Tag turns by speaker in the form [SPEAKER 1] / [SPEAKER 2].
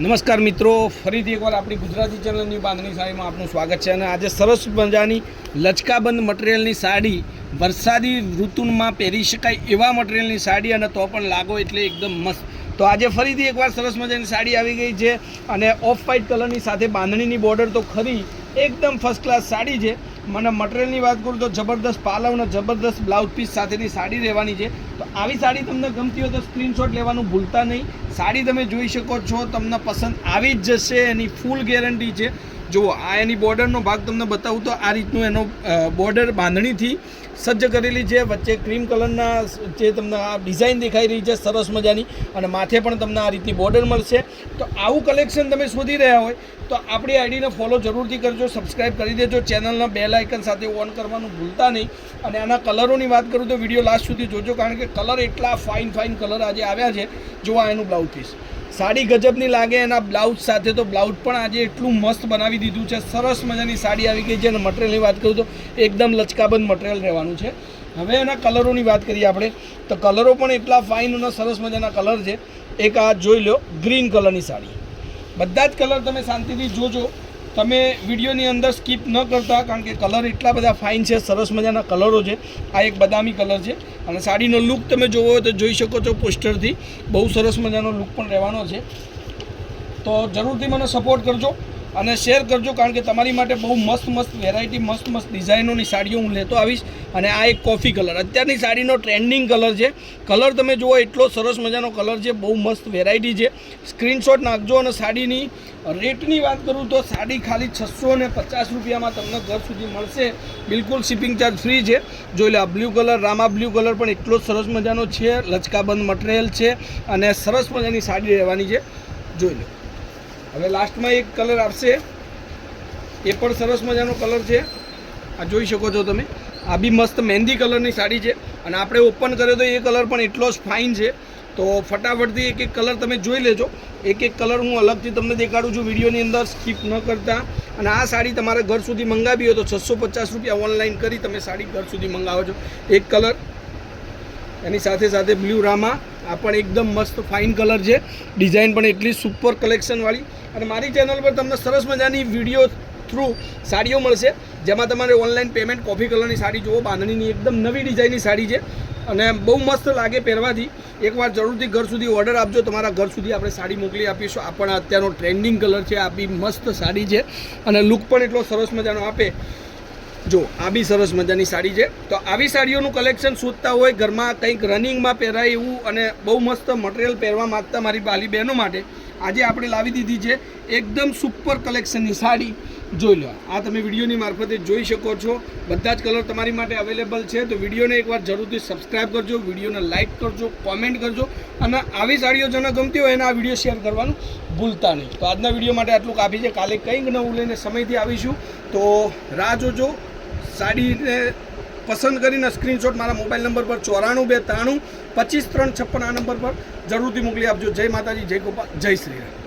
[SPEAKER 1] નમસ્કાર મિત્રો, ફરીથી એકવાર આપણી ગુજરાતી ચેનલની બાંધણી સાડીમાં આપનું સ્વાગત છે. અને આજે સરસ મજાની લચકાબંધ મટીરિયલની સાડી, વરસાદી ઋતુમાં પહેરી શકાય એવા મટીરિયલની સાડી, અને તો પણ લાગો એટલે એકદમ મસ્ત. તો આજે ફરીથી એકવાર સરસ મજાની સાડી આવી ગઈ છે અને ઓફ વ્હાઇટ કલરની સાથે બાંધણીની બોર્ડર તો ખરી એકદમ ફર્સ્ટ ક્લાસ સાડી છે. મને મટીરિયલની વાત કરું તો જબરદસ્ત પાલવ અને જબરદસ્ત બ્લાઉઝ પીસ સાથેની સાડી રહેવાની છે. તો આવી સાડી તમને ગમતી હોય તો સ્ક્રીનશોટ લેવાનું ભૂલતા નહીં. સાડી તમે જોઈ શકો છો, તમને પસંદ આવી જ જશે, એની ફૂલ ગેરંટી છે. જુઓ, આ એની બોર્ડરનો ભાગ તમને બતાવું તો આ રીતનું એનો બોર્ડર બાંધણીથી સજ્જ કરેલી છે. વચ્ચે ક્રીમ કલરના જે તમને આ ડિઝાઇન દેખાઈ રહી છે સરસ મજાની, અને માથે પણ તમને આ રીતની બોર્ડર મળશે. તો આવું કલેક્શન તમે શોધી રહ્યા હોય તો આપણી આઈડીને ફોલો જરૂરથી કરજો, સબસ્ક્રાઈબ કરી દેજો, ચેનલના બેલ આઇકન સાથે ઓન કરવાનું ભૂલતા નહીં. અને આના કલરોની વાત કરું તો વિડીયો લાસ્ટ સુધી જોજો, કારણ કે કલર એટલા ફાઇન કલર આજે આવ્યા છે. જોવા એનું બ્લાઉઝ પીસ સાડી ગજબની લાગે, એના બ્લાઉઝ સાથે તો બ્લાઉઝ પણ આજે એટલું મસ્ત બનાવી દીધું છે. સરસ મજાની સાડી આવી ગઈ છે. અને મટીરિયલની વાત કરું તો એકદમ લચકાબંધ મટીરિયલ રહેવાનું છે. હવે એના કલરોની વાત કરીએ આપણે તો કલરો પણ એટલા ફાઇન અને સરસ મજાના કલર છે. એક આ જોઈ લો, ગ્રીન કલરની સાડી. બધા જ કલર તમે શાંતિથી જોજો, તમે વિડીયોની અંદર સ્કીપ ન કરતા, કારણ કે કલર એટલા બધા ફાઇન છે, સરસ મજાના કલરો છે. આ એક બદામી કલર છે, અને સાડીનો લુક તમે જોવો હોય તો જોઈ શકો છો પોસ્ટરથી. બહુ સરસ મજાનો લુક પણ રહેવાનો છે. તો જરૂરથી મને સપોર્ટ કરજો અને શેર કરજો, કારણ કે તમારી માટે બહુ મસ્ત વેરાયટી, મસ્ત ડિઝાઇનોની સાડીઓ હું લેતો આવીશ. અને આ એક કોફી કલર અત્યારની સાડીનો ટ્રેન્ડિંગ કલર છે. કલર તમે જુઓ એટલો સરસ મજાનો કલર છે, બહુ મસ્ત વેરાયટી છે. સ્ક્રીનશોટ નાખજો. અને સાડીની રેટની વાત કરું તો સાડી ખાલી 650 રૂપિયામાં તમને ઘર સુધી મળશે. બિલકુલ શિપિંગ ચાર્જ ફ્રી છે. જોઈ લો, આ blue colour, Rama blue colour પણ એટલો સરસ મજાનો છે. લચકાબંધ મટીરિયલ છે અને સરસ મજાની સાડી રહેવાની છે. જોઈ લો. હવે લાસ્ટમાં એક કલર આવશે, એ પણ સરસ મજાનો કલર છે. આ જોઈ શકો છો તમે. આ બી મસ્ત મહેંદી કલરની સાડી છે, અને આપણે ઓપન કર્યો તો એ કલર પણ એટલો જ ફાઇન છે. તો ફટાફટથી એક કલર તમે જોઈ લેજો. એક કલર હું અલગથી તમને દેખાડું છું વિડીયોની અંદર, સ્કીપ ન કરતા. અને આ સાડી તમારે ઘર સુધી મંગાવી હોય તો 650 રૂપિયા ઓનલાઈન કરી તમે સાડી ઘર સુધી મંગાવો છો. એક કલર, એની સાથે બ્લુ રામા, આ પણ એકદમ મસ્ત ફાઇન કલર છે. ડિઝાઇન પણ એટલી સુપર કલેક્શનવાળી. અને મારી ચેનલ પર તમને સરસ મજાની વિડીયો થ્રુ સાડીઓ મળશે, જેમાં તમારે ઓનલાઈન પેમેન્ટ. કોફી કલરની સાડી જુઓ, બાંધણીની એકદમ નવી ડિઝાઇનની સાડી છે, અને બહુ મસ્ત લાગે પહેરવાથી. એકવાર જરૂરથી ઘર સુધી ઓર્ડર આપજો, તમારા ઘર સુધી આપણે સાડી મોકલી આપીશું. આ પણ અત્યારનો ટ્રેન્ડિંગ કલર છે. આ બી મસ્ત સાડી છે, અને લુક પણ એટલો સરસ મજાનો આપે. જો, આ બી સરસ મજાની સાડી છે. તો આવી સાડીઓનું કલેક્શન શોધતા હોય, ઘરમાં કંઈક રનિંગમાં પહેરાય એવું, અને બહુ મસ્ત મટીરિયલ પહેરવા માગતા મારી બાલી બહેનો માટે આજે આપણે લાવી દીધી છે એકદમ સુપર કલેક્શનની સાડી. જોઈ લો, આ તમે વિડીયોની મારફતે જોઈ શકો છો. બધા જ કલર તમારી માટે અવેલેબલ છે. તો વિડીયોને એકવાર જરૂરથી સબસ્ક્રાઈબ કરજો, વિડીયોને લાઇક કરજો, કોમેન્ટ કરજો, અને આવી સાડીઓ જેને ગમતી હોય એને આ વિડીયો શેર કરવાનું ભૂલતા નહીં. તો આજના વિડીયો માટે આટલું કાફી છે. કાલે કંઈક નવું લઈને સમયથી આવીશું, તો રાહ જોજો. સાડીને પસંદ કરીને સ્ક્રીનશોટ મારા મોબાઈલ નંબર પર 94 293 25 356 આ નંબર પર જરૂરથી મોકલી આપજો. જય માતાજી, જય ગોપાલ, જય શ્રી રામ.